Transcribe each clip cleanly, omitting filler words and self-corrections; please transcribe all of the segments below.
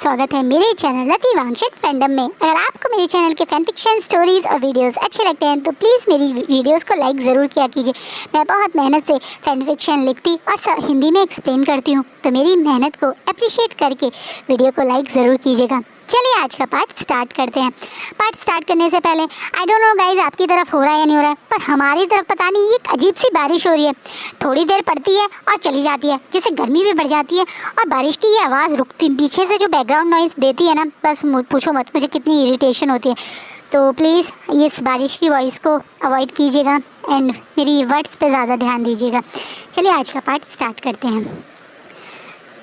स्वागत है मेरे चैनल रति वांगशट फैंडम में। अगर आपको मेरे चैनल के फैन फिक्शन स्टोरीज और वीडियोस अच्छे लगते हैं तो प्लीज़ मेरी वीडियोस को लाइक ज़रूर किया कीजिए। मैं बहुत मेहनत से फैन फिक्शन लिखती और हिंदी में एक्सप्लेन करती हूँ, तो मेरी मेहनत को अप्रिशिएट करके वीडियो को लाइक ज़रूर कीजिएगा। चलिए आज का पार्ट स्टार्ट करते हैं। पार्ट स्टार्ट करने से पहले आई डोंट नो गाइज आपकी तरफ हो रहा है या नहीं हो रहा है, पर हमारी तरफ पता नहीं एक अजीब सी बारिश हो रही है। थोड़ी देर पड़ती है और चली जाती है, जिससे गर्मी भी बढ़ जाती है और बारिश की ये आवाज़ रुकती, पीछे से जो बैकग्राउंड नॉइज़ देती है ना, बस पूछो मत मुझे कितनी इरिटेशन होती है। तो प्लीज़ इस बारिश की वॉइस को अवॉइड कीजिएगा एंड मेरी वर्ड्स पे ज़्यादा ध्यान दीजिएगा। चलिए आज का पार्ट स्टार्ट करते हैं।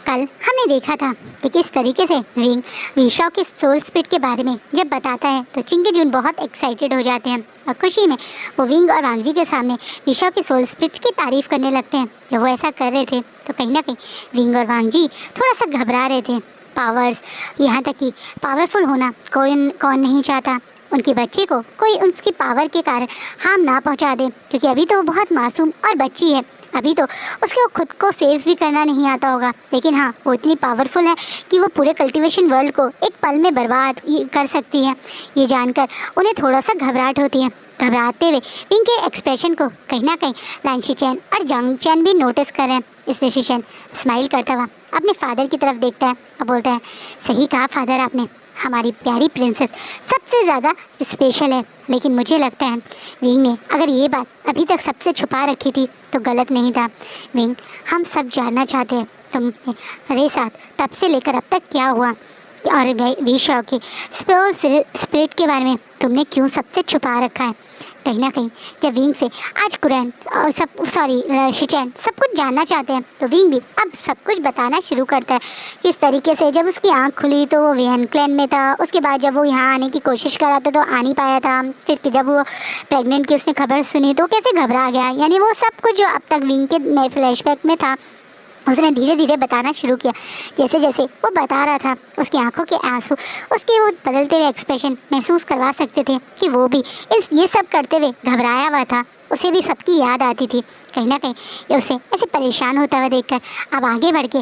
कल हमने देखा था कि किस तरीके से विंग विशाओ के सोल स्प्लिट के बारे में जब बताता है तो चिंगेजुन बहुत एक्साइटेड हो जाते हैं और खुशी में वो विंग और वांगजी के सामने विशाओ के सोल स्प्लिट की तारीफ़ करने लगते हैं। जब वो ऐसा कर रहे थे तो कहीं ना कहीं विंग और वांगजी थोड़ा सा घबरा रहे थे। पावर्स, यहाँ तक कि पावरफुल होना कौन नहीं चाहता। उनके बच्चे को कोई उसकी पावर के कारण हार्म ना पहुँचा दे, क्योंकि अभी तो वो बहुत मासूम और बच्ची है। अभी तो उसको खुद को सेव भी करना नहीं आता होगा, लेकिन हाँ वो इतनी पावरफुल है कि वो पूरे कल्टीवेशन वर्ल्ड को एक पल में बर्बाद कर सकती है। ये जानकर उन्हें थोड़ा सा घबराहट होती है। घबराते हुए विंग के एक्सप्रेशन को कहीं ना कहीं लाइन शिचेन और जंग चैन भी नोटिस कर रहे हैं। इसलिए शिचेन स्माइल करता हुआ अपने फादर की तरफ देखता है और बोलता है, सही कहा फादर आपने, हमारी प्यारी प्रिंसेस सबसे ज़्यादा स्पेशल है। लेकिन मुझे लगता है विंग ने अगर ये बात अभी तक सबसे छुपा रखी थी तो गलत नहीं था। विंग, हम सब जानना चाहते हैं तुम्हारे साथ तब से लेकर अब तक क्या हुआ और विशाओ के स्पिरिट के बारे में तुमने क्यों सबसे छुपा रखा है। कहीं ना कहीं जब विंग से आज कुरैन और शिचेन सब कुछ जानना चाहते हैं तो विंग भी अब सब कुछ बताना शुरू करता है। किस तरीके से जब उसकी आंख खुली तो वो वियन क्लैन में था, उसके बाद जब वो यहाँ आने की कोशिश कर रहा था तो आ नहीं पाया था, फिर जब वो प्रेग्नेंट की उसने खबर सुनी तो कैसे घबरा गया। यानी वो सब कुछ जो अब तक विंग के नए फ्लैशबैक में था उसने धीरे धीरे बताना शुरू किया। जैसे जैसे वो बता रहा था उसकी आंखों के आंसू, उसके वो बदलते हुए एक्सप्रेशन महसूस करवा सकते थे कि वो भी ये सब करते हुए घबराया हुआ था। उसे भी सबकी याद आती थी। कहीं ना कहीं उसे ऐसे परेशान होता हुआ देखकर अब आगे बढ़ के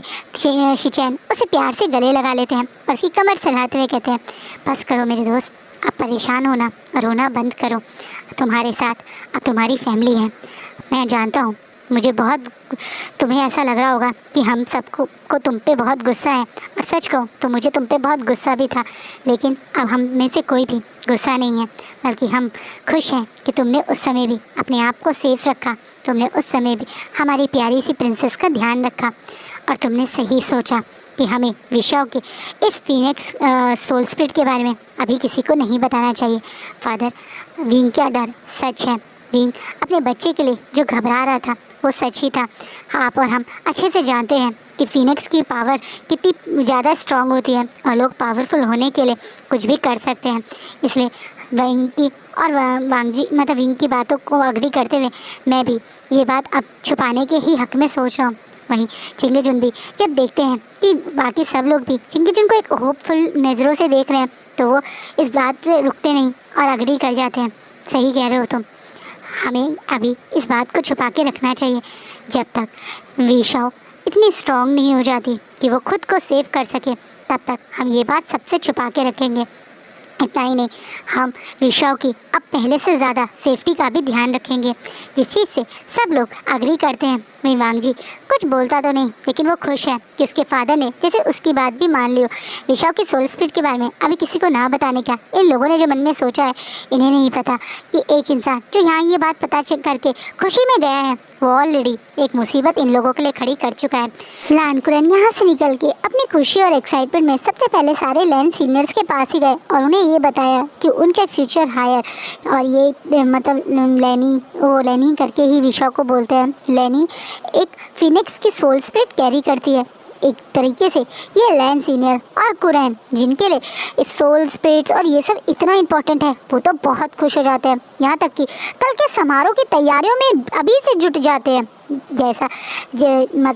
शिचेन उसे प्यार से गले लगा लेते हैं और उसकी कमर सहलाते हुए कहते हैं, बस करो मेरे दोस्त, अब परेशान होना और रोना बंद करो। तुम्हारे साथ अब तुम्हारी फैमिली है। मैं जानता हूँ मुझे बहुत तुम्हें ऐसा लग रहा होगा कि हम सबको तुम पे बहुत गुस्सा है, और सच कहूँ तो मुझे तुम पे बहुत गुस्सा भी था, लेकिन अब हम में से कोई भी गुस्सा नहीं है, बल्कि हम खुश हैं कि तुमने उस समय भी अपने आप को सेफ रखा। तुमने उस समय भी हमारी प्यारी सी प्रिंसेस का ध्यान रखा और तुमने सही सोचा कि हमें विशाओ के इस फीनिक्स सोल स्प्लिट के बारे में अभी किसी को नहीं बताना चाहिए। फादर, विंग का डर सच है। विंग अपने बच्चे के लिए जो घबरा रहा था वो सच ही था। आप और हम अच्छे से जानते हैं कि फीनिक्स की पावर कितनी ज़्यादा स्ट्रांग होती है और लोग पावरफुल होने के लिए कुछ भी कर सकते हैं। इसलिए विंग की और वांगजी विंग की बातों को अग्री करते हुए मैं भी ये बात अब छुपाने के ही हक़ में सोच रहा हूँ। वहीं चिंगेजुन भी जब देखते हैं कि बाकी सब लोग भी चिंगेजुन को एक होपफुल नज़रों से देख रहे हैं तो वो इस बात से रुकते नहीं और अग्री कर जाते हैं। सही कह रहे हो तुम, हमें अभी इस बात को छुपा के रखना चाहिए। जब तक विशाओ इतनी स्ट्रांग नहीं हो जाती कि वो खुद को सेव कर सके तब तक हम ये बात सबसे छुपा के रखेंगे। इतना ही नहीं, हम विशाओ की अब पहले से ज़्यादा सेफ्टी का भी ध्यान रखेंगे, जिस चीज़ से सब लोग अग्री करते हैं। वहीं वांगजी कुछ बोलता तो नहीं, लेकिन वो खुश है कि उसके फादर ने जैसे उसकी बात भी मान ली हो। विशाओ की सोल स्प्लिट के बारे में अभी किसी को ना बताने का इन लोगों ने जो मन में सोचा है, इन्हें नहीं पता कि एक इंसान जो यहाँ ये बात पता करके खुशी में गया है वो ऑलरेडी एक मुसीबत इन लोगों के लिए खड़ी कर चुका है। लान कुरैन यहाँ से निकल के अपनी खुशी और एक्साइटमेंट में सबसे पहले सारे लैंड सीनियर्स के पास ही गए और उन्हें ये बताया कि उनके फ्यूचर हायर, और ये लेनी करके ही विशाओ को बोलते हैं। लेनी एक फिनिक्स की सोल स्प्लिट कैरी करती है। एक तरीके से ये लैंड सीनियर और कुरैन जिनके लिए इस सोल स्प्लिट्स और ये सब इतना इम्पोर्टेंट है वो तो बहुत खुश हो जाते हैं, यहाँ तक कि कल के समारोह की तैयारियों में अभी से जुट जाते हैं। जैसा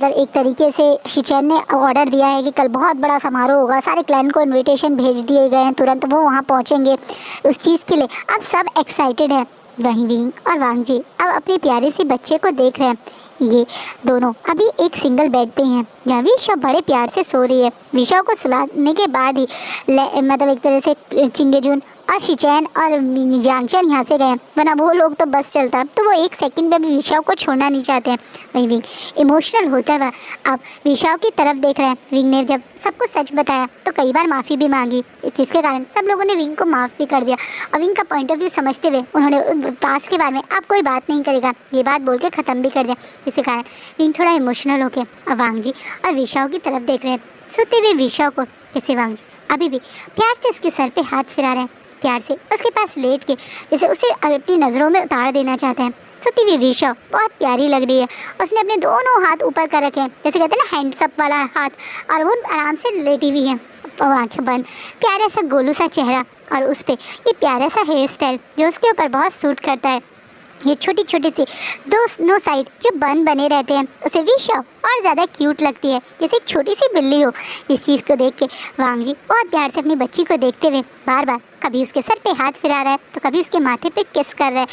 एक तरीके से शिचेन ने ऑर्डर दिया है कि कल बहुत बड़ा समारोह होगा, सारे क्लैन को इनविटेशन भेज दिए गए हैं, तुरंत वो वहाँ पहुँचेंगे उस चीज़ के लिए। अब सब एक्साइटेड है। वहीं विंग और वांगजी अब अपने प्यारे से बच्चे को देख रहे हैं। ये दोनों अभी एक सिंगल बेड पे हैं जहाँ विशा बड़े प्यार से सो रही है। विशा को सुलाने के बाद ही मतलब एक तरह से चिंगेजून और शिचैन और यांगचैन यहाँ से गए, वरना वो लोग तो बस चलता, तो वो एक सेकंड में भी विशा को छोड़ना नहीं चाहते हैं। वहीं विंग इमोशनल होता हुआ अब विशा की तरफ देख रहे हैं। विंग ने जब सबको सच बताया तो कई बार माफ़ी भी मांगी, जिसके कारण सब लोगों ने विंग को माफ़ भी कर दिया। और विंग का पॉइंट ऑफ व्यू समझते हुए उन्होंने पास के बारे में अब कोई बात नहीं करेगा ये बात बोल के ख़त्म भी कर दिया। जिसके कारण विंग थोड़ा इमोशनल होकर अब वांगजी और विशा की तरफ देख रहे हैं। सोते हुए विशा को जैसे वांगजी अभी भी प्यार से उसके सर पे हाथ फिरा रहे हैं, प्यार से उसके पास लेट के जैसे उसे अपनी नज़रों में उतार देना चाहते हैं। सोती हुई विशा बहुत प्यारी लग रही है। उसने अपने दोनों हाथ ऊपर कर रखे हैं, जैसे कहते हैं ना हैंड्स अप वाला हाथ, और वो आराम से लेटी हुई है, आंखें बंद, प्यारा सा गोलू सा चेहरा और उस पर ये प्यारा सा हेयर स्टाइल जो उसके ऊपर बहुत सूट करता है। ये छोटी छोटी सी दोनों साइड जो बन बने रहते हैं उसे विशा और ज़्यादा क्यूट लगती है, जैसे एक छोटी सी बिल्ली हो। इस चीज़ को देख के वांगजी बहुत प्यार से अपनी बच्ची को देखते हुए बार बार कभी उसके सर पे हाथ फिरा रहा है तो कभी उसके माथे पे किस कर रहा है।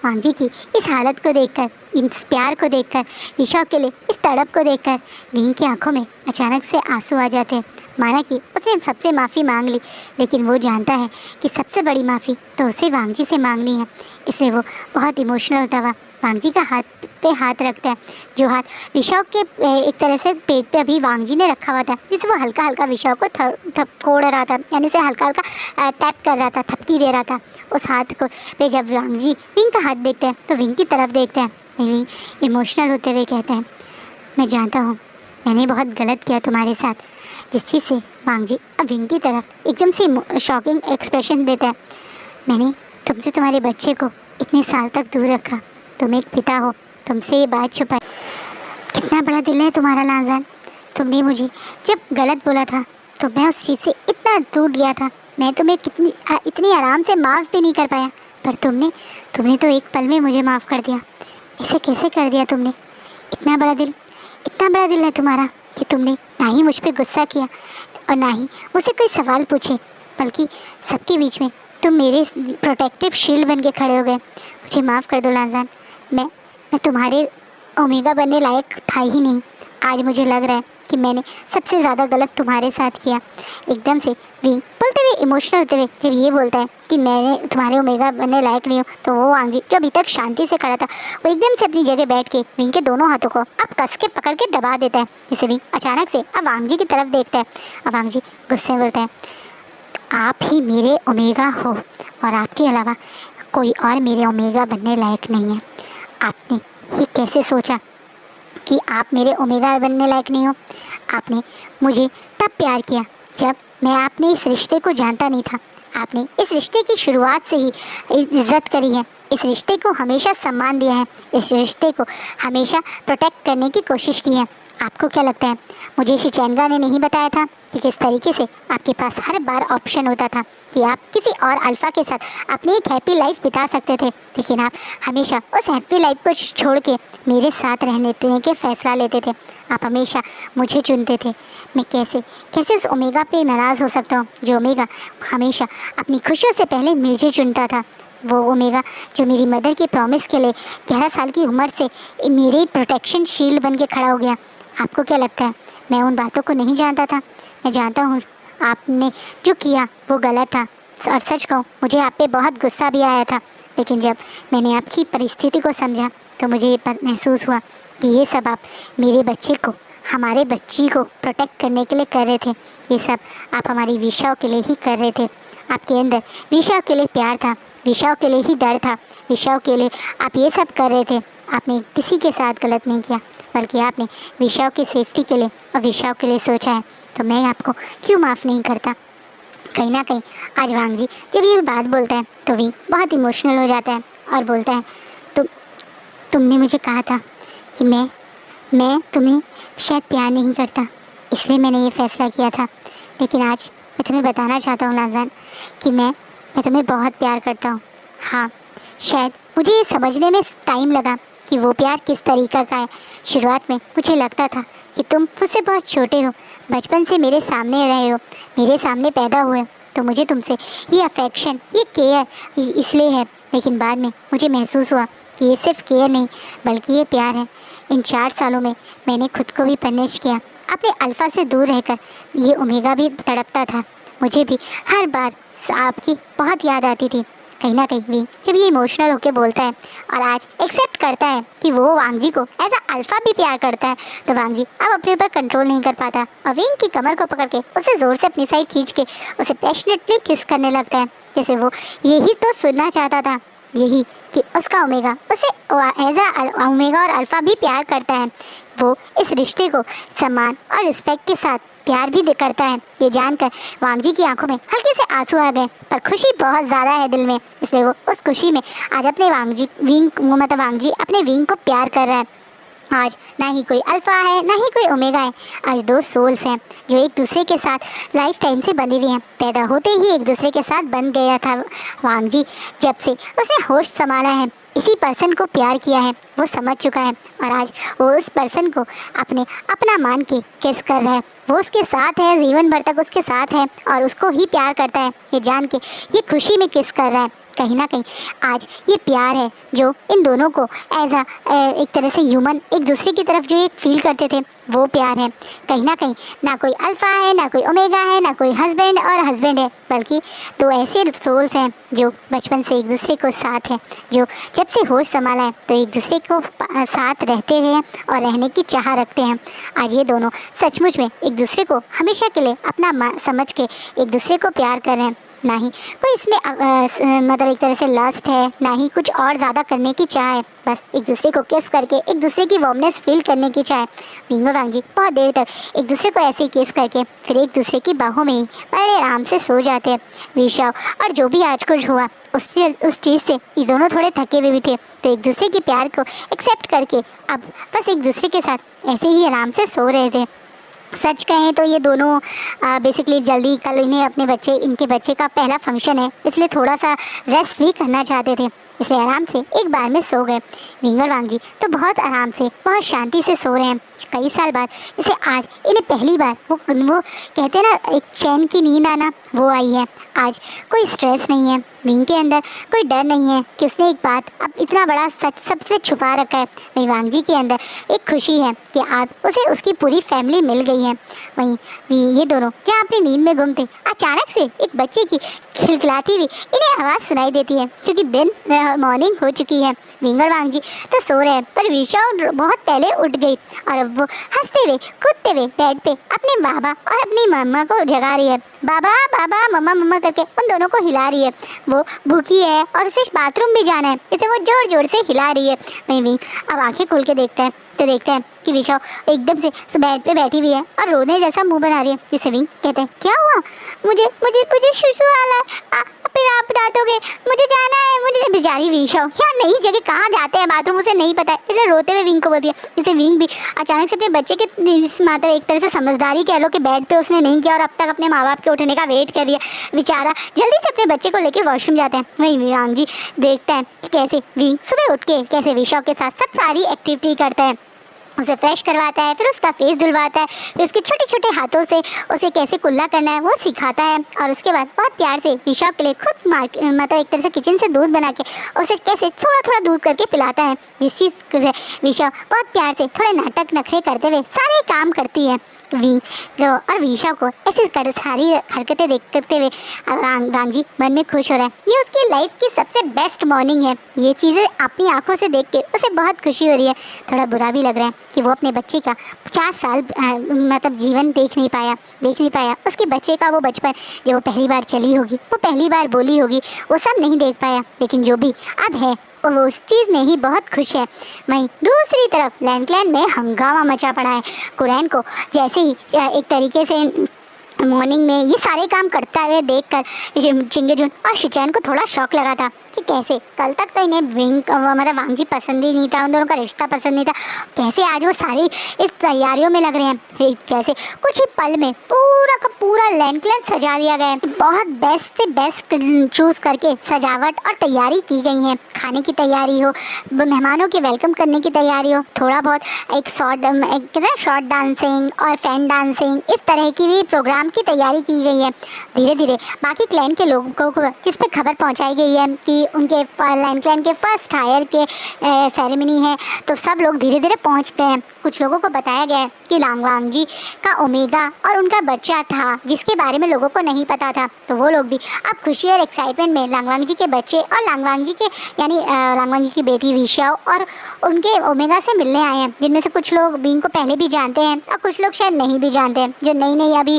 वांगजी की इस हालत को देखकर, इस प्यार को देखकर, विशा के लिए इस तड़प को देखकर विंग की आंखों में अचानक से आंसू आ जाते हैं। माना कि उसने सबसे माफ़ी मांग ली, लेकिन वो जानता है कि सबसे बड़ी माफ़ी तो उसे वांगजी से मांगनी है। इसलिए वो बहुत इमोशनल होता हुआ वांगजी का हाथ पे हाथ रखता है, जो हाथ विशा के एक तरह से पेट पे अभी वांगजी ने रखा हुआ था, जिससे वो हल्का हल्का विशा को थपकोड़ रहा था, यानी उसे हल्का हल्का टैप कर रहा था, थपकी दे रहा था उस हाथ को पे। जब वांगजी विंग का हाथ देखते हैं तो विंग की तरफ देखते हैं। विंग इमोशनल होते हुए कहते हैं, मैं जानता हूँ मैंने बहुत गलत किया तुम्हारे साथ। जिस चीज़ से वांगजी अब विंग की तरफ एकदम से शॉकिंग एक्सप्रेशन देता है, मैंने तुमसे तुम्हारे बच्चे को इतने साल तक दूर रखा, तुम एक पिता हो, तुमसे ये बात छुपाई। कितना बड़ा दिल है तुम्हारा लांजान। तुमने मुझे जब गलत बोला था तो मैं उस चीज़ से इतना टूट गया था, मैं तुम्हें इतनी आराम से माफ़ भी नहीं कर पाया, पर तुमने तो एक पल में मुझे माफ़ कर दिया। ऐसे कैसे कर दिया तुमने? इतना बड़ा दिल है तुम्हारा कि तुमने ना ही मुझ पर गुस्सा किया और ना ही मुझसे कोई सवाल पूछे, बल्कि सबके बीच में तुम मेरे प्रोटेक्टिव शील्ड बन के खड़े हो गए। मुझे माफ़ कर दो लांजान, मैं तुम्हारे ओमेगा बनने लायक था ही नहीं। आज मुझे लग रहा है कि मैंने सबसे ज़्यादा गलत तुम्हारे साथ किया। एकदम से विंग बोलते हुए इमोशनल होते हुए जब ये बोलता है कि मैंने तुम्हारे ओमेगा बनने लायक नहीं हूँ, तो वो वांगजी जो अभी तक शांति से खड़ा था वो एकदम से अपनी जगह बैठ के विंग के दोनों हाथों को अब कस के पकड़ के दबा देता है। जिससे विंग अचानक से अब वांगजी की तरफ देखता है। अब वांगजी गुस्से में बोलता है, आप ही मेरे ओमेगा हो और आपके अलावा कोई और मेरे ओमेगा बनने लायक नहीं है। आपने ये कैसे सोचा कि आप मेरे ओमेगा बनने लायक नहीं हो? आपने मुझे तब प्यार किया जब मैं आपने इस रिश्ते को जानता नहीं था। आपने इस रिश्ते की शुरुआत से ही इज्जत करी है, इस रिश्ते को हमेशा सम्मान दिया है, इस रिश्ते को हमेशा प्रोटेक्ट करने की कोशिश की है। आपको क्या लगता है मुझे शिचैनगा ने नहीं बताया था कि किस तरीके से आपके पास हर बार ऑप्शन होता था कि आप किसी और अल्फ़ा के साथ अपनी एक हैप्पी लाइफ बिता सकते थे, लेकिन आप हमेशा उस हैप्पी लाइफ को छोड़ के मेरे साथ रहने के फ़ैसला लेते थे। आप हमेशा मुझे चुनते थे। मैं कैसे उस ओमेगा पे नाराज़ हो सकता हूँ जो ओमेगा हमेशा अपनी खुशियों से पहले मुझे चुनता था। वो ओमेगा जो मेरी मदर के प्रॉमिस के लिए 11 साल की उम्र से मेरे प्रोटेक्शन शील्ड बन के खड़ा हो गया। आपको क्या लगता है मैं उन बातों को नहीं जानता था? मैं जानता हूँ आपने जो किया वो गलत था, और सच कहूँ मुझे आप पे बहुत गुस्सा भी आया था, लेकिन जब मैंने आपकी परिस्थिति को समझा तो मुझे ये महसूस हुआ कि ये सब आप मेरे बच्चे को, हमारे बच्ची को प्रोटेक्ट करने के लिए कर रहे थे। ये सब आप हमारी विशा के लिए ही कर रहे थे। आपके अंदर विशा के लिए प्यार था, विशा के लिए ही डर था, विशा के लिए आप ये सब कर रहे थे। आपने किसी के साथ गलत नहीं किया, बल्कि आपने विशा की सेफ्टी के लिए और विशा के लिए सोचा है। तो मैं आपको क्यों माफ़ नहीं करता? कहीं ना कहीं आज वांगजी जब ये बात बोलता है तो भी बहुत इमोशनल हो जाता है और बोलता है, तुमने मुझे कहा था कि मैं तुम्हें शायद प्यार नहीं करता, इसलिए मैंने ये फ़ैसला किया था। लेकिन आज मैं तुम्हें बताना चाहता हूँ लांजान कि मैं तुम्हें बहुत प्यार करता हूँ। हाँ, शायद मुझे ये समझने में टाइम लगा कि वो प्यार किस तरीक़ा का है। शुरुआत में मुझे लगता था कि तुम मुझसे बहुत छोटे हो, बचपन से मेरे सामने रहे हो, मेरे सामने पैदा हुए, तो मुझे तुमसे ये अफेक्शन, ये केयर इसलिए है। लेकिन बाद में मुझे महसूस हुआ कि ये सिर्फ केयर नहीं बल्कि ये प्यार है। इन 4 सालों में मैंने खुद को भी पनिश किया, अपने अल्फ़ा से दूर रहकर। ये ओमेगा भी तड़पता था। मुझे भी हर बार आपकी बहुत याद आती थी। कहीं ना कहीं विंग जब ये इमोशनल होके बोलता है और आज एक्सेप्ट करता है कि वो वांगजी को एज अ अल्फ़ा भी प्यार करता है, तो वांगजी अब अपने ऊपर कंट्रोल नहीं कर पाता और विंग की कमर को पकड़ के उसे ज़ोर से अपनी साइड खींच के उसे पैशनेटली किस करने लगता है, जैसे वो यही तो सुनना चाहता था, यही कि उसका ओमेगा उसे एज अ ओमेगा और अल्फ़ा भी प्यार करता है। वो इस रिश्ते को सम्मान और रिस्पेक्ट के साथ प्यार भी करता है। ये जानकर वांगजी की आंखों में हल्के से आंसू आ गए, पर खुशी बहुत ज़्यादा है दिल में, इसलिए वो उस खुशी में आज अपने वांगजी अपने विंग को प्यार कर रहा है। आज ना ही कोई अल्फ़ा है ना ही कोई ओमेगा है, आज 2 सोल्स हैं जो एक दूसरे के साथ लाइफ टाइम से बंधे हुए हैं। पैदा होते ही एक दूसरे के साथ बंध गया था वांगजी। जब से उसने होश संभाला है, इसी पर्सन को प्यार किया है, वो समझ चुका है और आज वो उस पर्सन को अपना मान के किस कर रहा है। वो उसके साथ है, जीवन भर तक उसके साथ है और उसको ही प्यार करता है, ये जान के ये खुशी में किस कर रहा है। कहीं ना कहीं आज ये प्यार है जो इन दोनों को एज एक तरह से ह्यूमन एक दूसरे की तरफ जो एक फील करते थे, वो प्यार है। कहीं ना कोई अल्फ़ा है ना कोई ओमेगा है ना कोई हस्बैंड और हस्बैंड है, बल्कि 2 ऐसे सोल्स हैं जो बचपन से एक दूसरे को साथ है, जो जब से होश संभाला है तो एक दूसरे को साथ रहते हैं और रहने की चाह रखते हैं। आज ये दोनों सचमुच में एक दूसरे को हमेशा के लिए अपना समझ के एक दूसरे को प्यार कर रहे हैं। ना ही कोई इसमें मतलब एक तरह से लस्ट है, ना ही कुछ और ज़्यादा करने की चाह है, बस एक दूसरे को किस करके एक दूसरे की वार्मनेस फील करने की चाह है। विंग और वांगजी बहुत देर तक एक दूसरे को ऐसे ही किस करके फिर एक दूसरे की बाहों में ही बड़े आराम से सो जाते हैं। विशाव और जो भी आज कुछ हुआ उस चीज़ से ये दोनों थोड़े थके हुए भी थे, तो एक दूसरे के प्यार को एक्सेप्ट करके अब बस एक दूसरे के साथ ऐसे ही आराम से सो रहे थे। सच कहें तो ये दोनों बेसिकली जल्दी कल इनके बच्चे का पहला फंक्शन है, इसलिए थोड़ा सा रेस्ट भी करना चाहते थे, इसलिए आराम से एक बार में सो गए। विंग और वांगजी तो बहुत आराम से बहुत शांति से सो रहे हैं कई साल बाद। जैसे आज इन्हें पहली बार वो कहते हैं ना एक चैन की नींद आना, वो आई है। आज कोई स्ट्रेस नहीं है, विंग के अंदर कोई डर नहीं है कि उसने एक बात अब इतना बड़ा सच सबसे छुपा रखा है। वहीं वांगजी के अंदर एक खुशी है कि आज उसे उसकी पूरी फैमिली मिल गई है। वहीं ये दोनों जहाँ अपनी नींद में गुम थे, अचानक से एक बच्चे की खिलखिलाती हुई इन्हें आवाज़ सुनाई देती है, क्योंकि मॉर्निंग हो चुकी है। विंग और वांगजी तो सो रहे हैं, पर विशाव बहुत पहले उठ गई और अब वो हंसते हुए कूदते हुए बेड पे अपने बाबा और अपनी मम्मा को जगा रही है। बाबा बाबा मम्मा मम्मा करके उन दोनों को हिला रही है। वो भूखी है और उसे बाथरूम भी जाना है, इसे वो जोर जोर से हिला रही है। वहीं विंग अब आंखें खोल के देखते हैं कि विशाव एकदम से बेड पे बैठी हुई है और रोने जैसा मुंह बना रही है। जिसे विंग कहते हैं क्या हुआ? मुझे मुझे मुझे सुसु आ रहा है, फिर आप बता दोगे, मुझे जाना है। मुझे बेचारी विशाव यार नई जगह कहाँ जाते हैं बाथरूम उसे नहीं पता है, इसलिए रोते हुए विंग को बोल दिया। जिसे विंग भी अचानक से अपने बच्चे के मतलब एक तरह से समझदारी कह लो कि बेड पे उसने नहीं किया और अब तक अपने माँ बाप के उठने का वेट कर रही है। बेचारा जल्दी से अपने बच्चे को लेके वॉशरूम जाते हैं। वहीं वांगजी देखता है कि कैसे विंग सुबह उठ के कैसे विशाव के साथ सब सारी एक्टिविटी करता है, उसे फ्रेश करवाता है, फिर उसका फेस धुलवाता है, फिर उसके छोटे छोटे हाथों से उसे कैसे कुल्ला करना है वो सिखाता है और उसके बाद बहुत प्यार से विशाव के लिए खुद मतलब एक तरह से किचन से दूध बना के उसे कैसे थोड़ा थोड़ा दूध करके पिलाता है, जिस चीज़ विशाव बहुत प्यार से थोड़े नाटक नखरे करते हुए सारे काम करती है। और विशाव को ऐसी सारी हरकतें करते हुए वांगजी मन में खुश हो रहा है। ये उसकी लाइफ की सबसे बेस्ट मॉर्निंग है। ये चीज़ें अपनी आंखों से देख के उसे बहुत खुशी हो रही है। थोड़ा बुरा भी लग रहा है कि वो अपने बच्चे का 4 साल मतलब जीवन देख नहीं पाया। उसके बच्चे का वो बचपन जो वो पहली बार चली होगी, वो पहली बार बोली होगी, वो सब नहीं देख पाया। लेकिन जो भी अब है वो उस चीज़ में ही बहुत खुश है। वहीं दूसरी तरफ लैंडलैंड में हंगामा मचा पड़ा है। कुरैन को जैसे ही एक तरीके से मॉर्निंग में ये सारे काम करता हुए देखकर चिंगेजुन और शिचैन को थोड़ा शौक लगा था कि कैसे कल तक तो इन्हें मतलब वांगजी पसंद ही नहीं था, उन दोनों का रिश्ता पसंद नहीं था, कैसे आज वो सारी इस तैयारियों में लग रहे हैं। कैसे कुछ ही पल में पूरा का पूरा लैंडलैंड सजा दिया गया है। बहुत बेस्ट से बेस्ट चूज़ करके सजावट और तैयारी की गई है। खाने की तैयारी हो, मेहमानों के वेलकम करने की तैयारी हो, थोड़ा बहुत एक शॉर्ट डांसिंग और फैन डांसिंग इस तरह की भी प्रोग्राम की तैयारी की गई है। धीरे धीरे बाकी क्लैन के लोगों को जिस पे खबर पहुंचाई गई है कि उनके लैन क्लैन के फर्स्ट हायर के सेरेमनी है, तो सब लोग धीरे धीरे पहुंच गए हैं। कुछ लोगों को बताया गया है कि लांगवांग जी का ओमेगा और उनका बच्चा था जिसके बारे में लोगों को नहीं पता था, तो वो लोग भी अब खुशी और एक्साइटमेंट में लांगवांग जी के बच्चे और लांगवांग जी के यानी लांगवांग जी की बेटी विशाओ और उनके ओमेगा से मिलने आए हैं, जिनमें से कुछ लोग बीइंग को पहले भी जानते हैं और कुछ लोग शायद नहीं भी जानते हैं। जो नई नई अभी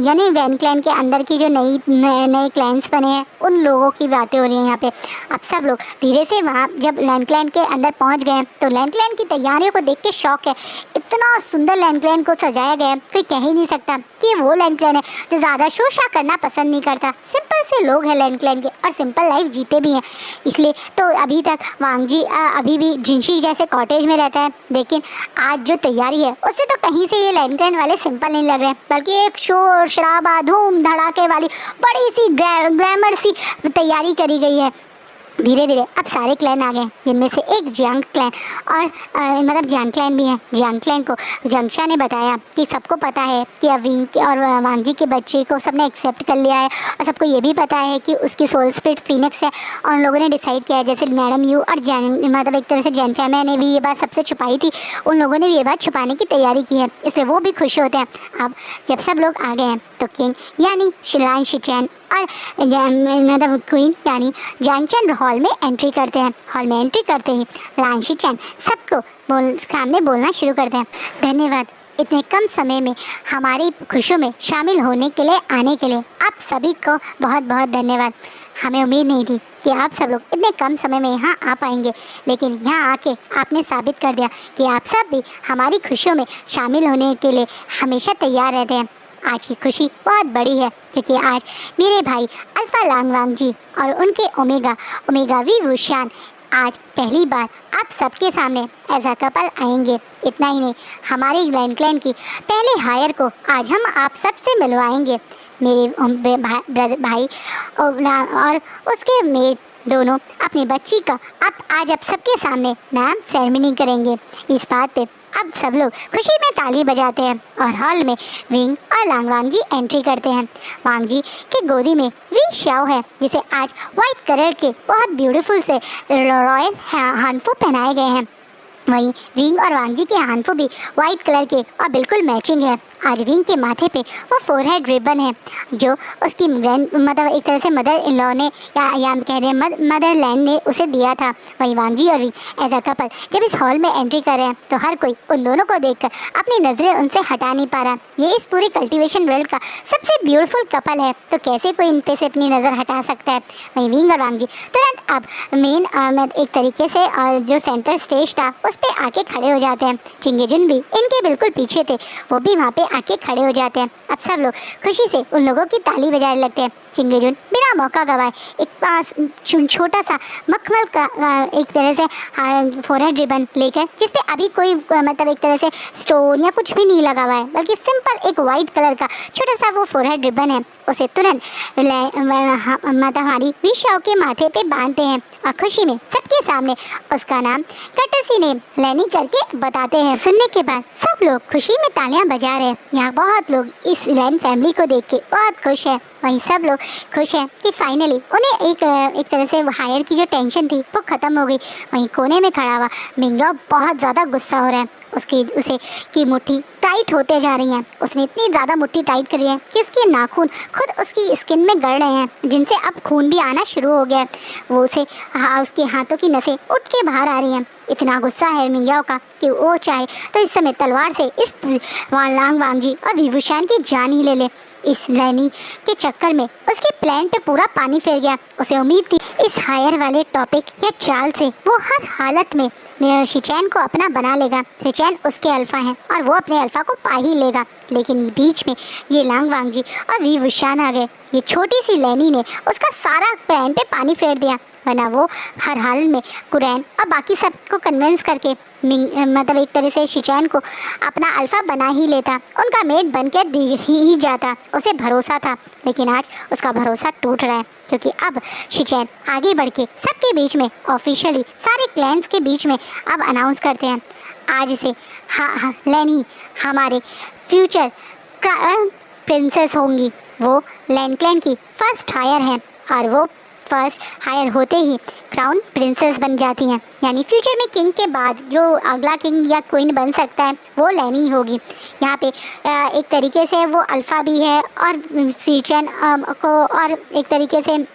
यानी वैन क्लैन के अंदर की जो नए क्लैन्स बने हैं उन लोगों की बातें हो रही हैं यहाँ पे। अब सब लोग धीरे से वहाँ जब लैन क्लैन के अंदर पहुँच गए तो लैन क्लैन की तैयारियों को देख के शौक है। इतना सुंदर लैन क्लैन को सजाया गया है, कोई कह ही नहीं सकता कि वो लैन क्लैन है जो ज़्यादा शोशा करना पसंद नहीं करता। सिंपल से लोग हैं लैन क्लैन के और सिंपल लाइफ जीते भी हैं, इसलिए तो अभी तक वांग जी अभी भी जिनशी जैसे कॉटेज में रहता है। लेकिन आज जो तैयारी है उससे तो कहीं से ये लैन क्लैन वाले सिंपल नहीं लग रहे हैं, बल्कि एक शोर शराबा धूम धड़ाके वाली बड़ी सी ग्लैमर सी तैयारी करी गई है। धीरे धीरे अब सारे क्लैन आ गए, जिनमें से एक जियांग क्लैन और मतलब जियांग क्लैन भी है। जियांग क्लैन को जंगशा ने बताया कि सबको पता है कि अब विंग और वांग जी के बच्चे को सबने एक्सेप्ट कर लिया है और सबको ये भी पता है कि उसकी सोल स्प्लिट फीनिक्स है। और उन लोगों ने डिसाइड किया है, जैसे मैडम यू और मतलब एक तरह से जैन फैमिली ने भी ये बात सबसे छुपाई थी, उन लोगों ने भी ये बात छुपाने की तैयारी की है, इसलिए वो भी खुश होते हैं। अब जब सब लोग आ गए हैं तो किंग यानी शिलान शिचैन और मतलब क्वीन यानी जैंगचन हॉल में एंट्री करते हैं। हॉल में एंट्री करते ही लान शिचैन सबको सामने बोलना शुरू करते हैं। धन्यवाद, इतने कम समय में हमारी खुशियों में शामिल होने के लिए आने के लिए आप सभी को बहुत बहुत धन्यवाद। हमें उम्मीद नहीं थी कि आप सब लोग इतने कम समय में यहाँ आ पाएंगे, लेकिन यहाँ आके आपने साबित कर दिया कि आप सब भी हमारी खुशियों में शामिल होने के लिए हमेशा तैयार रहते हैं। आज की खुशी बहुत बड़ी है क्योंकि आज मेरे भाई अल्फा लांगवांग जी और उनके ओमेगा वी वुशान आज पहली बार आप सबके सामने एज अ कपल आएंगे। इतना ही नहीं, हमारे लैन क्लैन की पहले हायर को आज हम आप सबसे मिलवाएंगे। मेरे भाई और उसके मेड दोनों अपनी बच्ची का आज आप सबके सामने नाम सेरेमनी करेंगे। इस बात पे अब सब लोग खुशी में ताली बजाते हैं और हॉल में विंग और लांगवांग जी एंट्री करते हैं। वांग जी की गोदी में वी शाओ है, जिसे आज वाइट कलर के बहुत ब्यूटीफुल से रॉयल हानफू पहनाए गए हैं। वहीं विंग और वांग जी के हानफू भी वाइट कलर के और बिल्कुल मैचिंग है। आज विंग के माथे पे वो फोरहेड रिबन है जो उसकी मतलब एक तरह से मदर इन लॉ ने या कह रहे हैं मदर लैंड ने उसे दिया था। वहीं वांग जी और विंग एज अ कपल जब इस हॉल में एंट्री कर रहे हैं तो हर कोई उन दोनों को देखकर अपनी नज़रें उनसे हटा नहीं पा रहा। ये इस पूरी कल्टिवेशन वर्ल्ड का सबसे ब्यूटीफुल कपल है, तो कैसे कोई इन पे से अपनी नज़र हटा सकता है। वहीं विंग और वांग जी तुरंत अब मेन एक तरीके से जो सेंटर स्टेज था उस पे आके खड़े हो जाते हैं। चिंगेजुन भी इनके बिल्कुल पीछे थे, वो भी वहाँ पे आके खड़े हो जाते हैं। अब सब लोग खुशी से उन लोगों की ताली बजाने लगते हैं। चिंगेजुन बिना मौका गवाए एक पास छोटा सा मखमल का एक तरह से फोरहेड रिबन लेकर, जिसपे अभी कोई मतलब एक तरह से स्टोन या कुछ भी नहीं लगा हुआ है, बल्कि सिंपल एक वाइट कलर का छोटा सा वो फोरहेड रिबन है, उसे तुरंत मतलब हमारी विशाओ के माथे पे बांधते हैं और खुशी में सबके सामने उसका नाम कटसी नेम लैनी करके बताते हैं। सुनने के बाद सब लोग खुशी में तालियां बजा रहे हैं। यहाँ बहुत लोग इस लैन फैमिली को देख के बहुत खुश है। वहीं सब लोग खुश हैं कि फाइनली उन्हें एक तरह से हायर की जो टेंशन थी वो ख़त्म हो गई। वहीं कोने में खड़ा हुआ मिंगलाओ बहुत ज़्यादा गुस्सा हो रहा है। उसे की मुट्ठी टाइट होते जा रही हैं। उसने इतनी ज़्यादा मुट्ठी टाइट करी है कि उसके नाखून खुद उसकी स्किन में गड़ रहे हैं, जिनसे अब खून भी आना शुरू हो गया है। वो उसके हाथों की नसें उठ के बाहर आ रही हैं। इतना गुस्सा है मिंगयाओ का कि वो चाहे तो इस समय तलवार से इस लांगवांग जी और विभूषण की जान ही ले ले। इस लैनी के चक्कर में उसके प्लान पे पूरा पानी फिर गया। उसे उम्मीद थी इस हायर वाले टॉपिक या चाल से वो हर हालत में शिचैन को अपना बना लेगा। शिचैन उसके अल्फा हैं और वो अपने अल्फा को पा ही लेगा। लेकिन बीच में ये लांगवांग जी और विभूषण आ गए। ये छोटी सी लैनी ने उसका सारा प्लान पे पानी फेर दिया, वरना वो हर हाल में कुरैन और बाकी सबको कन्विंस करके मतलब एक तरह से शिचैन को अपना अल्फा बना ही लेता, उनका मेट बनकर ही जाता। उसे भरोसा था, लेकिन आज उसका भरोसा टूट रहा है क्योंकि अब शिचैन आगे बढ़ के सबके बीच में ऑफिशियली सारे क्लैंस के बीच में अब अनाउंस करते हैं, आज से लैनी हमारे फ्यूचर प्रिंसेस होंगी, वो लैनक्लैन की फर्स्ट हायर हैं और वो फर्स्ट हायर होते ही क्राउन प्रिंसेस बन जाती हैं। यानी फ्यूचर में किंग के बाद जो अगला किंग या क्वीन बन सकता है वो लैनी होगी। यहाँ पे एक तरीके से वो अल्फ़ा भी है और सीचन को, और एक तरीके से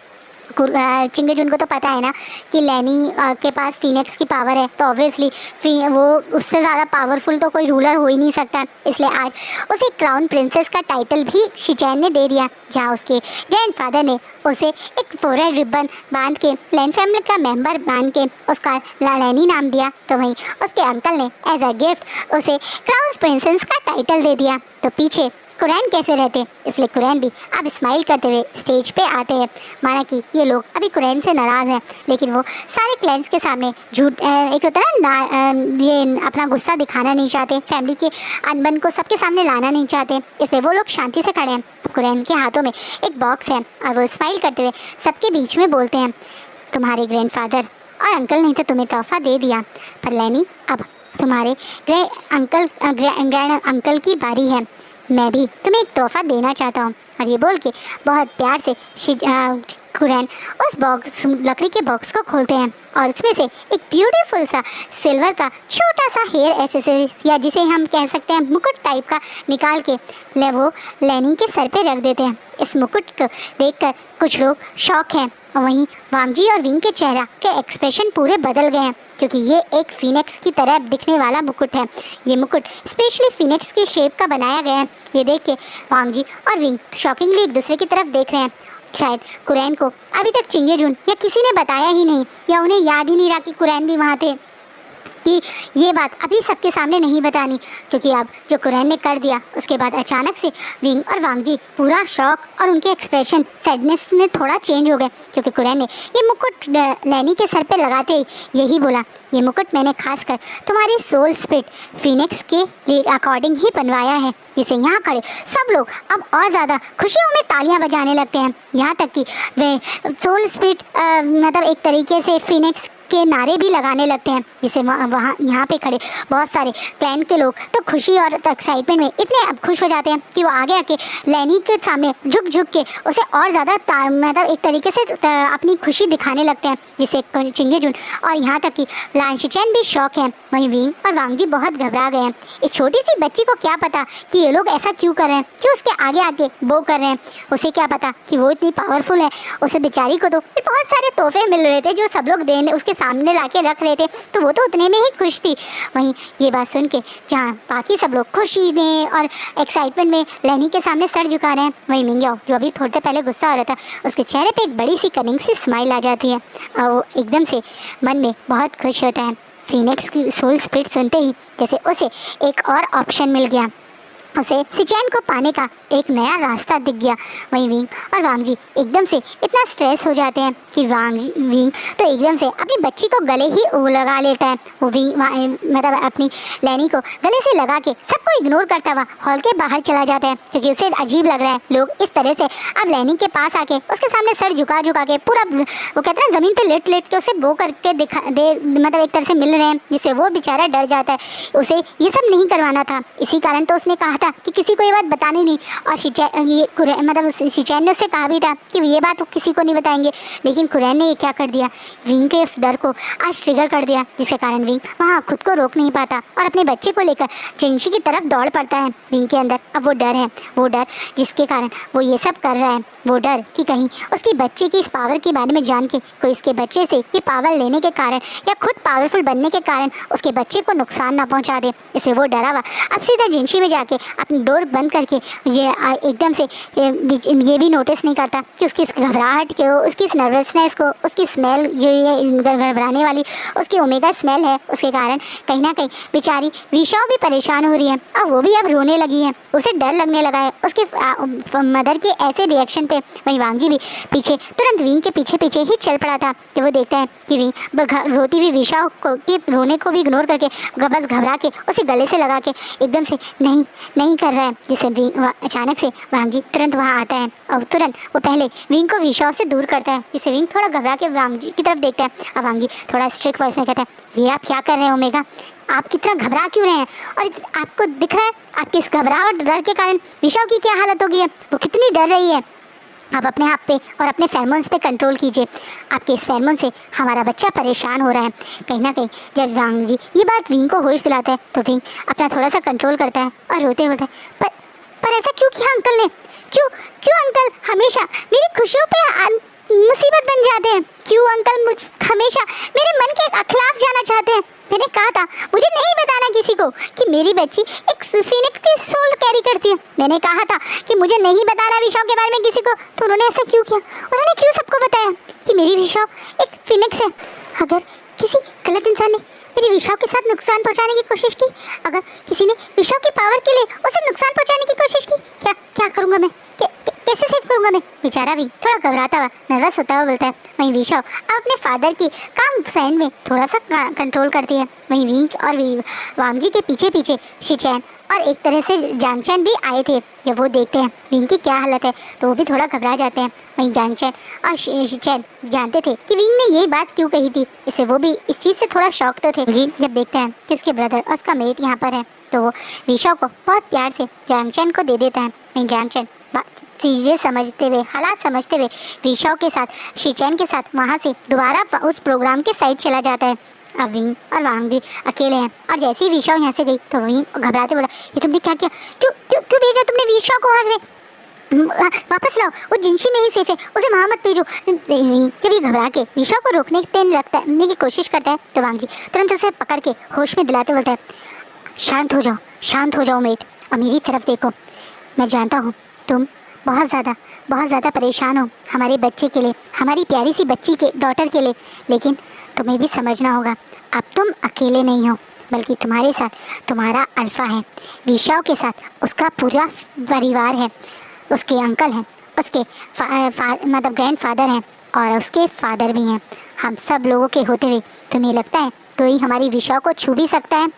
चिंगेजुन को तो पता है ना कि लैनी के पास फीनिक्स की पावर है, तो ऑब्वियसली वो उससे ज़्यादा पावरफुल तो कोई रूलर हो ही नहीं सकता। इसलिए आज उसे क्राउन प्रिंसेस का टाइटल भी शिचैन ने दे दिया, जहाँ उसके ग्रैंडफादर ने उसे एक फोरहेड रिबन बांध के लैन फैमिली का मेंबर बांध के उसका लैनी नाम दिया। तो वहीं उसके अंकल ने एज अ गिफ्ट उसे क्राउन प्रिंसेस का टाइटल दे दिया। तो पीछे कुरैन कैसे रहते, इसलिए कुरैन भी अब स्माइल करते हुए स्टेज पे आते हैं, माना कि ये लोग अभी कुरैन से नाराज़ हैं, लेकिन वो सारे क्लैंस के सामने झूठ एक होता है ना, ये अपना गुस्सा दिखाना नहीं चाहते, फैमिली के अनबन को सबके सामने लाना नहीं चाहते, इसलिए वो लोग शांति से खड़े हैं। अब कुरैन के हाथों में एक बॉक्स है और वो स्माइल करते हुए सबके बीच में बोलते हैं, तुम्हारे ग्रैंडफादर और अंकल ने तो तुम्हें तोहफा दे दिया, पर लैनी अब तुम्हारे ग्रैंड अंकल की बारी है, मैं भी तुम्हें एक तोहफा देना चाहता हूँ। और ये बोल के बहुत प्यार से कुरैन उस बॉक्स, लकड़ी के बॉक्स को खोलते हैं और उसमें से एक ब्यूटीफुल सा सिल्वर का छोटा सा हेयर एसेसरी, या जिसे हम कह सकते हैं मुकुट टाइप का, निकाल के वो लैनी के सर पे रख देते हैं। इस मुकुट को देखकर कुछ लोग शॉक हैं और वहीं वांगजी और विंग के चेहरा के एक्सप्रेशन पूरे बदल गए हैं, क्योंकि ये एक फिनिक्स की तरह दिखने वाला मुकुट है। ये मुकुट स्पेशली फिनिक्स की शेप का बनाया गया है। ये देख के वांगजी और विंग शॉकिंगली एक दूसरे की तरफ देख रहे हैं। शायद कुरैन को अभी तक चिंगेजुन या किसी ने बताया ही नहीं, या उन्हें याद ही नहीं रहा कि कुरैन भी वहाँ थे, कि ये बात अभी सबके सामने नहीं बतानी, क्योंकि अब जो कुरैन ने कर दिया उसके बाद अचानक से विंग और वांगजी पूरा शॉक और उनके एक्सप्रेशन सैडनेस में थोड़ा चेंज हो गए, क्योंकि कुरैन ने ये मुकुट लैनी के सर पे लगाते ही यही बोला, ये मुकुट मैंने खासकर तुम्हारी सोल स्पिरिट फिनिक्स के अकॉर्डिंग ही बनवाया है, जिसे यहाँ खड़े सब लोग अब और ज़्यादा खुशियों में तालियां बजाने लगते हैं। यहाँ तक कि वे सोल स्पिरिट मतलब एक तरीके से फिनिक्स के नारे भी लगाने लगते हैं, जिसे वहाँ यहाँ पे खड़े बहुत सारे क्लैन के लोग तो खुशी और एक्साइटमेंट में इतने अब खुश हो जाते हैं कि वो आगे आके लैनी के सामने झुक झुक के उसे और ज़्यादा मतलब एक तरीके से अपनी खुशी दिखाने लगते हैं, जिसे चिंगेजुन और यहाँ तक कि शिचैन भी शौक है। वहीं विंग और वांगजी बहुत घबरा गए हैं। इस छोटी सी बच्ची को क्या पता कि ये लोग ऐसा क्यों कर रहे हैं, क्यों उसके आगे आके वो कर रहे हैं, उसे क्या पता कि वो इतनी पावरफुल है। उसे बेचारी को तो बहुत सारे तोहफे मिल रहे थे जो सब लोग देने उसके सामने लाके रख रहे थे, तो वो तो उतने में ही खुश थी। वहीं ये बात सुन के जहाँ बाकी सब लोग खुशी में और एक्साइटमेंट में लैनी के सामने सर झुका रहे हैं, वहीं मिंग्याओ जो अभी थोड़ी देर पहले गुस्सा हो रहा था, उसके चेहरे पे एक बड़ी सी कनिंग सी स्माइल आ जाती है और वो एकदम से मन में बहुत खुश होता है। फिनिक्स की सोल स्पिरिट सुनते ही जैसे उसे एक और ऑप्शन मिल गया, उसे शिचैन को पाने का एक नया रास्ता दिख गया। वहीं विंग और वांगजी एकदम से इतना स्ट्रेस हो जाते हैं कि विंग तो एकदम से अपनी बच्ची को गले ही लगा लेता है। वो मतलब अपनी लैनी को गले से लगा के सबको इग्नोर करता हुआ हॉल के बाहर चला जाता है, क्योंकि उसे अजीब लग रहा है लोग इस तरह से अब लैनी के पास आके उसके सामने सर झुका के पूरा वो कहते हैं ज़मीन पर लेट के उसे वो करके मतलब एक तरह से मिल रहे हैं, जिससे वो बेचारा डर जाता है। उसे ये सब नहीं करवाना था, इसी कारण तो उसने कहा था कि किसी को ये बात बतानी नहीं, और शिचैन ने उससे कहा भी था कि ये बात किसी को नहीं बताएंगे, लेकिन कुरैन ने ये क्या कर दिया, विंग के उस डर को आज ट्रिगर कर दिया, जिसके कारण विंग वहाँ खुद को रोक नहीं पाता और अपने बच्चे को लेकर जिंशी की तरफ दौड़ पड़ता है। विंग के अंदर अब वो डर है, वो डर जिसके कारण वो ये सब कर रहा है, वो डर कि कहीं उसकी बच्चे की इस पावर के बारे में जान के कोई उसके बच्चे से ये पावर लेने के कारण या खुद पावरफुल बनने के कारण उसके बच्चे को नुकसान ना पहुंचा दे। इसे वो डरा हुआ अब सीधा जिंशी में जाके अपनी डोर बंद करके ये एकदम से ये भी नोटिस नहीं करता कि उसकी घबराहट को, उसकी नर्वसनेस को, उसकी स्मेल जो ये घबराने वाली उसकी ओमेगा स्मेल है, उसके कारण कहीं ना कहीं बेचारी विशाओ भी परेशान हो रही है और वो भी अब रोने लगी है, उसे डर लगने लगा है उसके मदर के ऐसे रिएक्शन पे। वहीं वांगजी भी पीछे तुरंत विंग के पीछे ही चल पड़ा था कि वो देखता है कि विंग रोती हुई विशाओ को के रोने को भी इग्नोर करके बस घबरा के उसे गले से लगा के एकदम से नहीं नहीं कर रहा है, जिससे अचानक से वांग जी तुरंत वहाँ आता है और तुरंत वो पहले विंग को विशाओ से दूर करता है, जिससे विंग थोड़ा घबरा के वांग जी की तरफ देखता है। और वांग जी थोड़ा स्ट्रिक्ट वॉइस में कहता है, ये आप क्या कर रहे हैं ओमेगा, आप कितना घबरा क्यों रहे हैं, और आपको दिख रहा है आपके इस घबराहट डर के कारण विशाओ की क्या हालत हो गई है, वो कितनी डर रही है। आप अपने आप पे और अपने फेरोमोन्स पे कंट्रोल कीजिए, आपके इस फेरोमोन से हमारा बच्चा परेशान हो रहा है। कहीं ना कहीं जब वांग जी ये बात विंग को होश दिलाता है तो विंग अपना थोड़ा सा कंट्रोल करता है और रोते बोलता है, पर ऐसा क्यों किया अंकल ने, क्यों क्यों अंकल हमेशा मेरी खुशियों पे मुसीबत बन जाते हैं, क्यों अंकल हमेशा मेरे मन के खिलाफ जाना चाहते हैं। मैंने कहा था मुझे नहीं बताना किसी को कि मेरी बच्ची एक फीनिक्स की सोल कैरी करती है, मैंने कहा था कि मुझे नहीं बताना विशाओ के बारे में किसी को, तो उन्होंने ऐसा क्यों किया, उन्होंने क्यों सबको बताया कि मेरी विशाओ एक फीनिक्स है। अगर किसी गलत इंसान ने मेरी विशाओ के साथ नुकसान पहुंचाने की कोशिश की, अगर किसी ने विशाओ की पावर के लिए उसे नुकसान पहुंचाने की कोशिश की, क्या क्या करूंगा मैं, कैसे सेव करूंगा मैं। बेचारा भी थोड़ा घबराता हुआ नर्वस होता हुआ बोलता है। वहीं विशाओ अपने फादर की काम साइड में थोड़ा सा कंट्रोल करती है। वहीं विंग और वांग जी के पीछे पीछे शिचैन और एक तरह से जांगचैन भी आए थे। जब वो देखते हैं विंग की क्या हालत है तो वो भी थोड़ा घबरा जाते हैं। वहीं जांगचैन और शिचैन जानते थे कि विंग ने ये बात क्यों कही थी, इससे वो भी इस चीज़ से थोड़ा शॉक तो थे। जी जब देखते हैं कि उसके ब्रदर और उसका मेट यहाँ पर है तो वो विशाओ को बहुत प्यार से जांगचैन को दे देता है। वहीं जांगचैन चीज़ें समझते हुए, हालात समझते हुए विशाओ के साथ शिचैन के साथ वहाँ से दोबारा उस प्रोग्राम के साइड चला जाता है। अब विंग और वांग जी अकेले हैं और जैसे ही विशाओ यहाँ से गई तो विंग घबराते बोला, ये तुमने क्या किया, क्यों क्यों क्यों भेजा तुमने विशाओ को वहाँ से, वापस लाओ, वो जिनशी में ही सेफ है, उसे वहाँ मत भेजो। जब ये घबरा के विशाओ को रोकने की कोशिश करता है तो वांग जी तुरंत उसे पकड़ के होश में दिलाते बोलता है, शांत हो जाओ मेट, और मेरी तरफ देखो, मैं जानता हूँ तुम बहुत ज़्यादा परेशान हो हमारे बच्चे के लिए, हमारी प्यारी सी बच्ची के डॉटर के लिए, लेकिन तुम्हें भी समझना होगा अब तुम अकेले नहीं हो, बल्कि तुम्हारे साथ तुम्हारा अल्फ़ा है, विशाओ के साथ उसका पूरा परिवार है, उसके अंकल हैं, उसके मतलब ग्रैंडफादर हैं और उसके फादर भी हैं। हम सब लोगों के होते हुए तुम्हें लगता है कोई हमारी विशाओ को छू भी सकता है?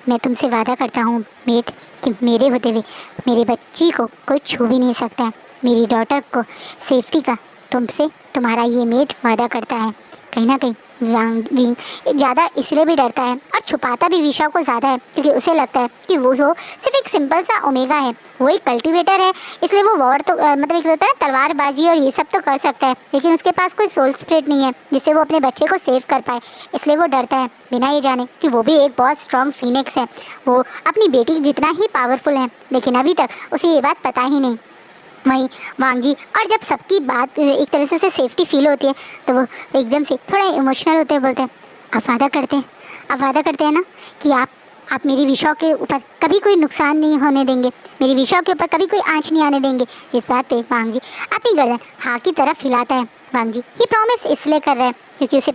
मैं तुमसे वादा करता हूँ मेट कि मेरे होते हुए मेरी बच्ची को कोई छू भी नहीं सकता है, मेरी डॉटर को सेफ्टी का तुमसे तुम्हारा ये मेट वादा करता है। कहीं ना कहीं विंग ज़्यादा इसलिए भी डरता है और छुपाता भी विशाओ को ज़्यादा है क्योंकि उसे लगता है कि वो सिर्फ एक सिंपल सा ओमेगा है, वो एक कल्टिवेटर है, इसलिए वो वॉर तो मतलब एक होता है तलवारबाजी और ये सब तो कर सकता है, लेकिन उसके पास कोई सोल स्पिरिट नहीं है जिससे वो अपने बच्चे को सेव कर पाए, इसलिए वो डरता है बिना ये जाने कि वो भी एक बहुत स्ट्रॉन्ग फीनिक्स है, वो अपनी बेटी जितना ही पावरफुल है, लेकिन अभी तक उसे ये बात पता ही नहीं। वहीं वांग जी और जब सबकी बात एक तरह से उसे सेफ्टी फील होती है तो वो एकदम से थोड़ा इमोशनल होते हैं, बोलते हैं आप वादा करते हैं ना कि आप मेरी विशाओ के ऊपर कभी कोई नुकसान नहीं होने देंगे, मेरी विशाओ के ऊपर कभी कोई आँच नहीं आने देंगे। इस बात पे वांग जी अपनी गर्दन हाँ की तरफ हिलाता है। वांग जी ये प्रॉमिस इसलिए कर रहा है क्योंकि उसे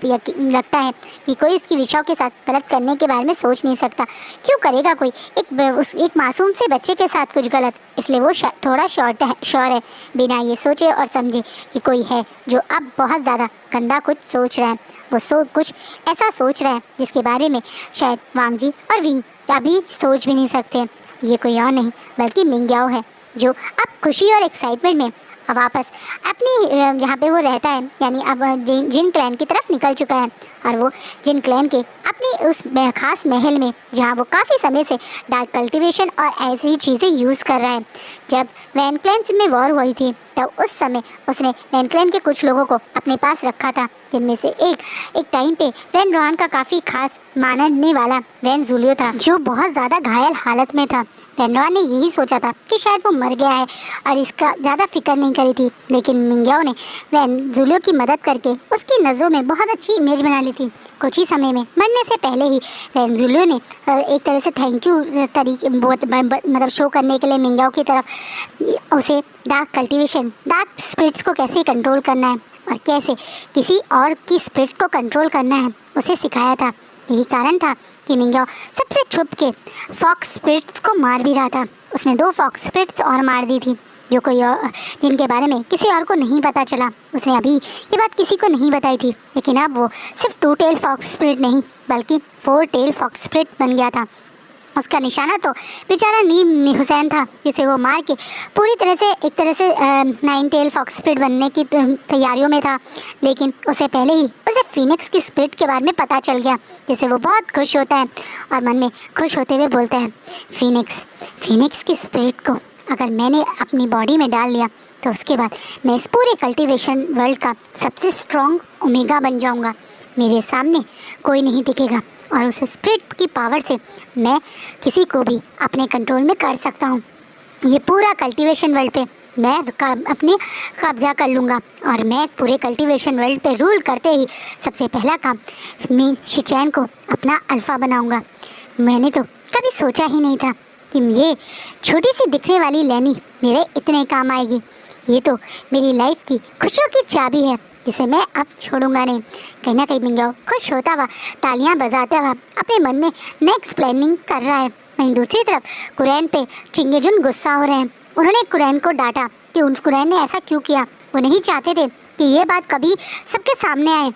लगता है कि कोई उसकी विशाओ के साथ गलत करने के बारे में सोच नहीं सकता, क्यों करेगा कोई एक मासूम से बच्चे के साथ कुछ गलत, इसलिए वो थोड़ा श्योर है बिना ये सोचे और समझे कि कोई है जो अब बहुत ज़्यादा गंदा कुछ सोच रहा है, वो कुछ ऐसा सोच रहा है जिसके बारे में शायद वांग जी और विंग अभी सोच भी नहीं सकते। ये कोई और नहीं बल्कि मिंग्याओ है जो अब खुशी और एक्साइटमेंट में अब वापस अपनी जहाँ पे वो रहता है यानी अब जिन क्लैन की तरफ निकल चुका है और वो जिन क्लैन के अपनी उस खास महल में जहाँ वो काफ़ी समय से डार्क कल्टीवेशन और ऐसी ही चीज़ें यूज़ कर रहा है। जब वैन क्लैन में वॉर हुई थी तब उस समय उसने वैन क्लैन के कुछ लोगों को अपने पास रखा था, जिनमें से एक टाइम पे वैन रोहान का काफ़ी खास मानने वाला वैन जूलियो था जो बहुत ज़्यादा घायल हालत में था। वैन रोहान ने यही सोचा था कि शायद वो मर गया है और इसका ज़्यादा फिक्र नहीं करी थी, लेकिन मिंग्याओ ने वैन जूलियो की मदद करके उसकी नज़रों में बहुत अच्छी इमेज बना ली थी। कुछ ही समय में मरने से पहले ही वैन जूलियो ने एक तरह से थैंक यू तरीके मतलब शो करने के लिए मिंग्याओ की तरफ उसे डार्क कल्टीवेशन, डार्क स्पिरिट्स को कैसे कंट्रोल करना है और कैसे किसी और की स्पिरिट को कंट्रोल करना है उसे सिखाया था। यही कारण था कि मिंग्याओ सबसे छुप के फॉक्स स्पिरिट्स को मार भी रहा था। उसने 2 फॉक्स स्पिरिट्स और मार दी थी जो कोई और जिनके बारे में किसी और को नहीं पता चला। उसने अभी ये बात किसी को नहीं बताई थी, लेकिन अब वो सिर्फ 2 टेल फॉक्स स्पिरिट नहीं बल्कि 4 टेल फॉक्स स्पिरिट बन गया था। उसका निशाना तो बेचारा नीम हुसैन था, जिसे वो मार के पूरी तरह से नाइन टेल फॉक्स स्पिरिट बनने की तैयारियों में था। लेकिन उससे पहले ही उसे फिनिक्स की स्पिरिट के बारे में पता चल गया, जिससे वो बहुत खुश होता है और मन में खुश होते हुए बोलता है, फिनिक्स की स्पिरिट को अगर मैंने अपनी बॉडी में डाल लिया तो उसके बाद मैं इस पूरे कल्टीवेशन वर्ल्ड का सबसे स्ट्रॉन्ग ओमेगा बन जाऊंगा। मेरे सामने कोई नहीं टिकेगा और उस स्पिरिट की पावर से मैं किसी को भी अपने कंट्रोल में कर सकता हूँ। ये पूरा कल्टीवेशन वर्ल्ड पे मैं अपने कब्जा कर लूँगा और मैं पूरे कल्टीवेशन वर्ल्ड पे रूल करते ही सबसे पहला काम मैं शिचैन को अपना अल्फ़ा बनाऊँगा। मैंने तो कभी सोचा ही नहीं था कि ये छोटी सी दिखने वाली लैनी मेरे इतने काम आएगी। ये तो मेरी लाइफ की खुशियों की चाबी है, जिसे मैं अब छोड़ूंगा नहीं। कहीं ना कहीं मिंगाओ खुश होता हुआ तालियां बजाता हुआ अपने मन में नेक्स्ट प्लानिंग कर रहा है। वहीं दूसरी तरफ कुरैन पे चिंगेजुन गुस्सा हो रहे हैं। उन्होंने कुरैन को डांटा कि उन कुरैन ने ऐसा क्यों किया। वो नहीं चाहते थे कि ये बात कभी सबके सामने आए।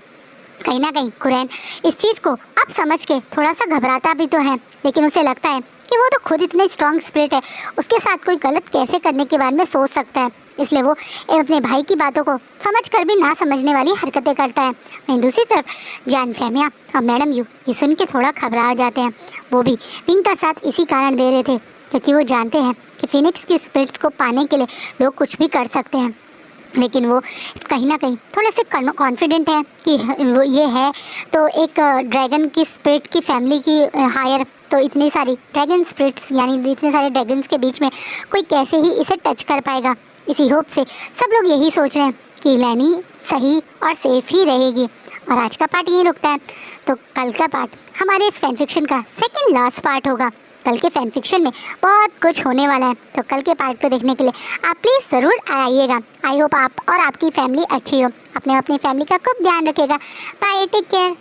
कहीं ना कहीं कुरैन इस चीज़ को अब समझ के थोड़ा सा घबराता भी तो है, लेकिन उसे लगता है कि वो तो खुद इतने स्ट्रॉन्ग स्पिरिट है, उसके साथ कोई गलत कैसे करने के बारे में सोच सकता है। इसलिए वो अपने भाई की बातों को समझ कर भी ना समझने वाली हरकतें करता है। वहीं दूसरी तरफ जान फहमिया और मैडम यू ये सुन के थोड़ा घबरा जाते हैं। वो भी विंग का साथ इसी कारण दे रहे थे क्योंकि वो जानते हैं कि फिनिक्स की स्पिरिट्स को पाने के लिए लोग कुछ भी कर सकते हैं। लेकिन वो कहीं ना कहीं थोड़े से कॉन्फिडेंट है कि वो ये है तो एक ड्रैगन की स्पिरिट की फैमिली की हायर, तो इतनी सारी ड्रैगन स्पिरिट्स यानी इतने सारे ड्रैगन्स के बीच में कोई कैसे ही इसे टच कर पाएगा। इसी होप से सब लोग यही सोच रहे हैं कि लैनी सही और सेफ ही रहेगी। और आज का पार्ट यहीं रुकता है, तो कल का पार्ट हमारे इस फैन फिक्शन का सेकंड लास्ट पार्ट होगा। कल के फैन फिक्शन में बहुत कुछ होने वाला है, तो कल के पार्ट को देखने के लिए आप प्लीज़ ज़रूर आइएगा। आई होप आप और आपकी फैमिली अच्छी हो। अपने फैमिली का खूब ध्यान रखिएगा। Bye, take care.